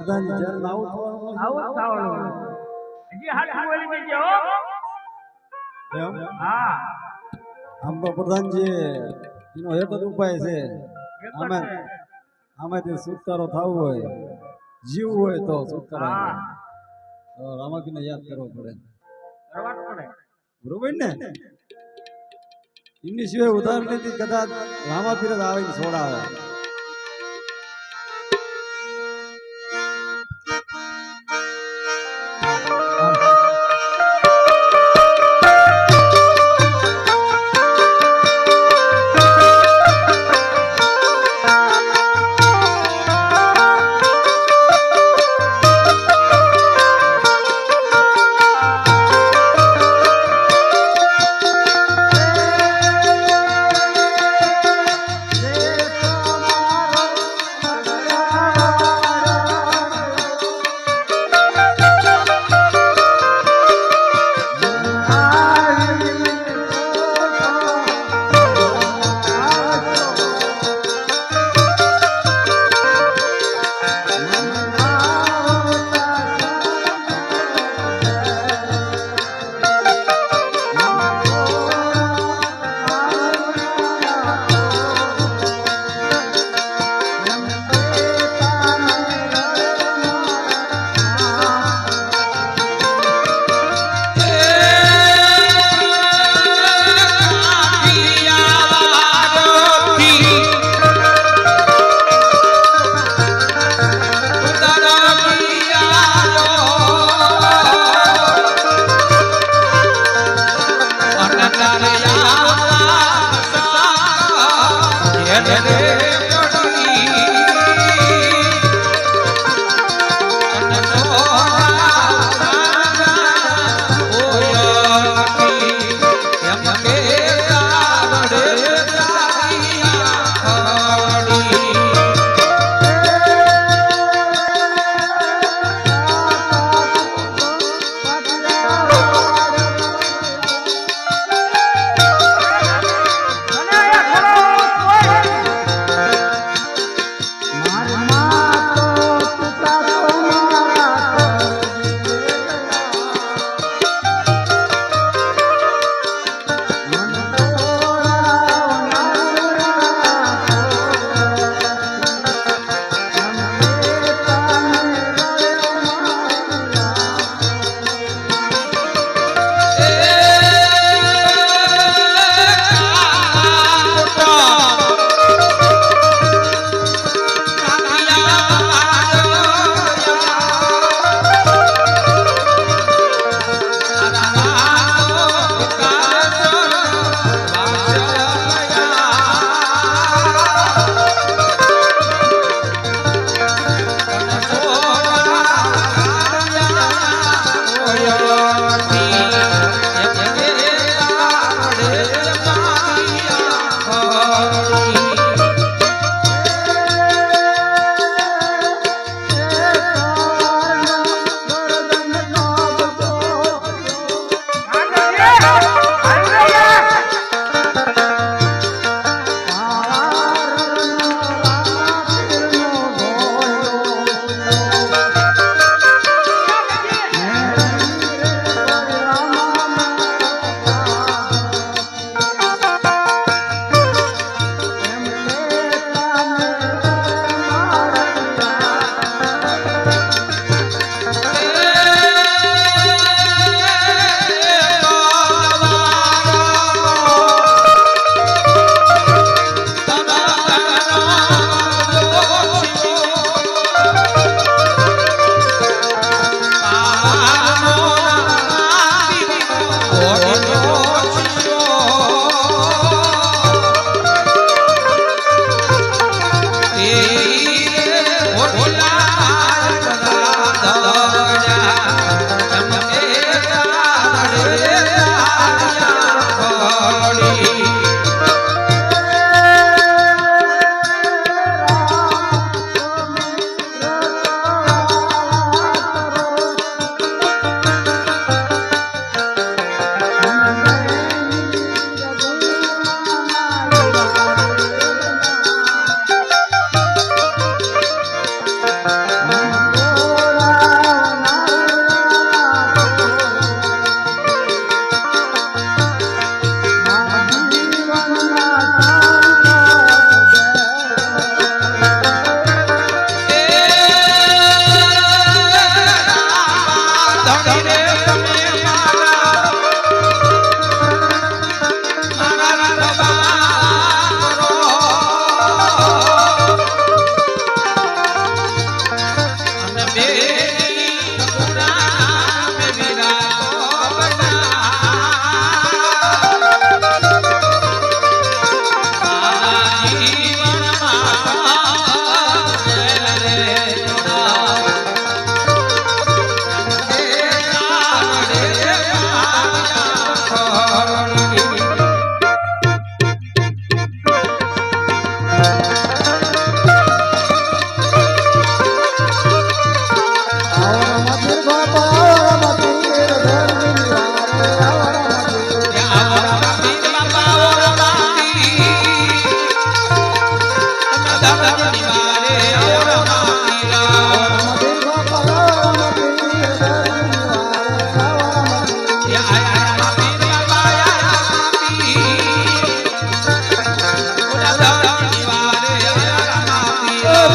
પ્રધાન જન આવું થવાનું હજી હાથ બોલી દેજો એમ હા આમ તો પ્રધાનજી એનો એક જ ઉપાય છે આમાંથી છુટકારો થવો હોય જીવવું હોય તો છુટકારો રામાપીને યાદ કરવો પડે બરોબર ને એમની સિવાય ઉદાહરણ નથી કદાચ રામાપીર જ આવીને છોડાવે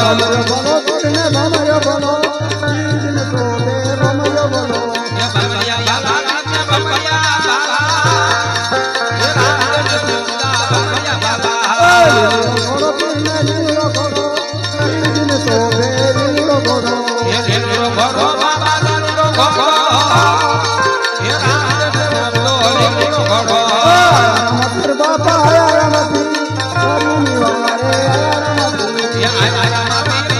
ભમયો બોલો કોઈને ભમયો બોલો બીજને તો તે રમયો બોલો ઘોડો કોઈને લીલો ઘોડો બીજને તો તે લીલો ઘોડો રામપીર બાપા આયા રામપીર કરુણી વારે આયા રામપીર કરુણી વારે આયા રામપીર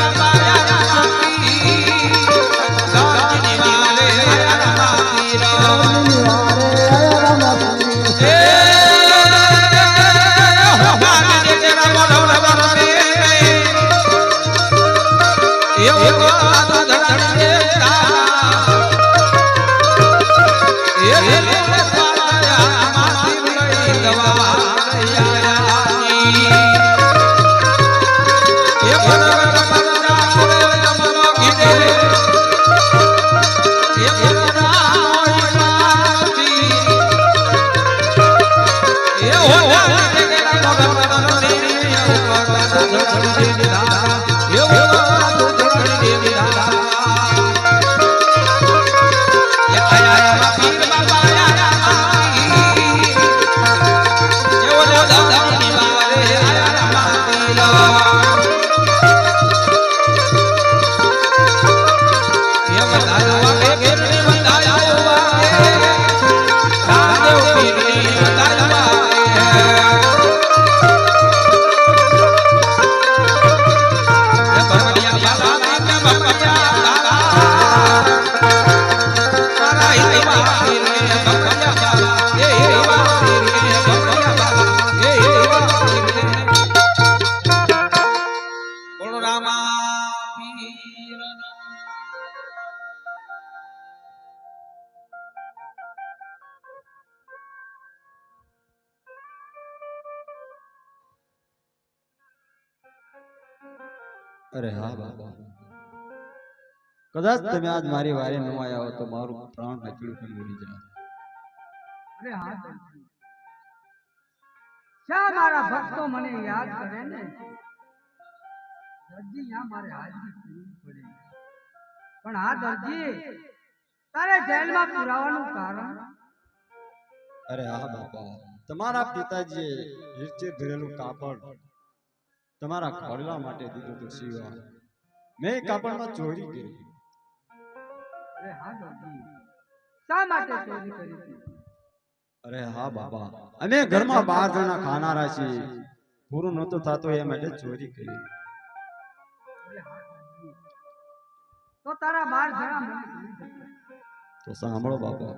અરે હા બાબા કદાચ તમે આજ મારી વારે ન આયા હો તો મારું પ્રાણ નચડું પણ ઉડી જાય અરે હા શા મારા ભક્તો મને યાદ કરે ને દરજી યા મારે હાજરી કરવી પડે પણ આ દરજી તારે જેલમાં પુરાવાનું કારણ અરે હા બાપા તમારા પિતાજીએ હિરચે ભરેલું કાપડ તમારા ખોડલા માટે દીધું તો શિવા મેં કાપડમાં ચોરી કરી અરે હા દરજી શા માટે ચોરી કરી હતી અરે હા બાપા અમે ઘરમાં 12 જણા ખાનારા છીએ પૂરું નહોતું થતું એ માટે ચોરી કરી તો તારા 12 જણા મને ભૂલી જશે તો સાંભળો બાપા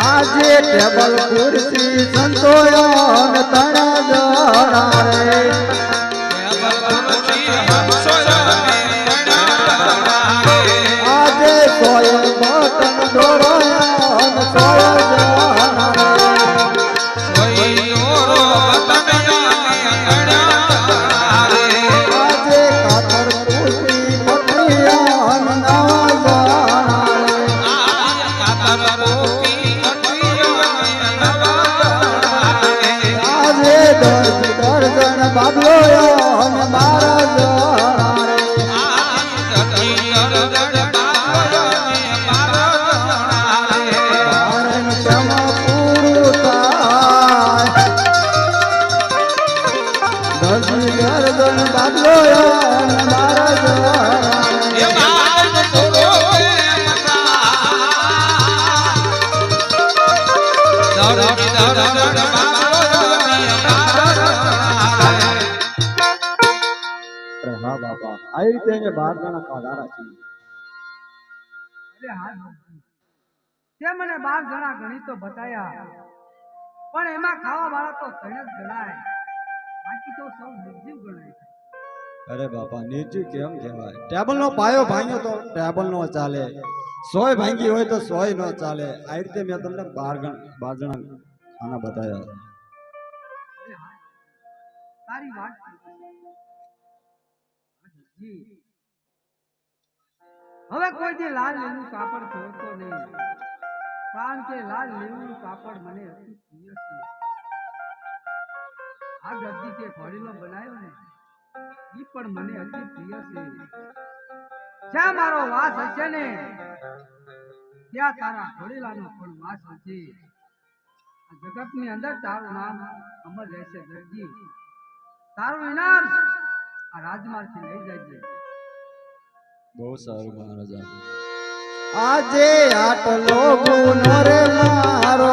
આજે ટેબલ ખુરશી સંતોયન તણા જણા રે આજે સોય બટન દોરોયન સોય જણા રે આજે કાતર ખુરશી પકડિયાન નવા જણા રે દર્શન બાબલો અને મારા જણા રે મારણ ક્ષમા પૂરું થાય દર્શન ગરદન બાબલો અને મારા જણા હા બાપા આવી રીતે અમે 12 જણા ખાધારા છીએ અરે હા દરજી તે મને 12 જણા ગણી તો બતાયા પણ એમાં ખાવા વાળા તો ઘણા જ ગણાય બાકી તો સૌ નિર્જીવ ગણાય અરે બાપા નિર્જીવ કેમ કહેવાય ટેબલ નો પાયો ભાંગ્યો તો ટેબલ નો ચાલે સોય ભાંગી હોય તો સોય નો ચાલે આ રીતે મેં તમને 12 જણા ખાના બતાવ્યા તારી વાત જી હવે કોઈ દી લાલ લીલું કાપડ જોતો નહીં કારણ કે લાલ લીલું કાપડ મને અતિ પ્રિય છે. આ ગદ્દી કે ઘોડીલો બનાવ્યો ને ઈ પણ મને અતિ પ્રિય છે. જ્યાં મારો વાસ હશે ને ત્યાં તારા ઘોડીલાનો પણ વાસ હશે. આ જગતની અંદર તારું નામ અમર રહેશે દરજી. તારું ઇનામ આ રાજમાર્ગથી લઈ જજે. બહુ સારું મહારાજા. આજે આટલો ગુનો રે મારો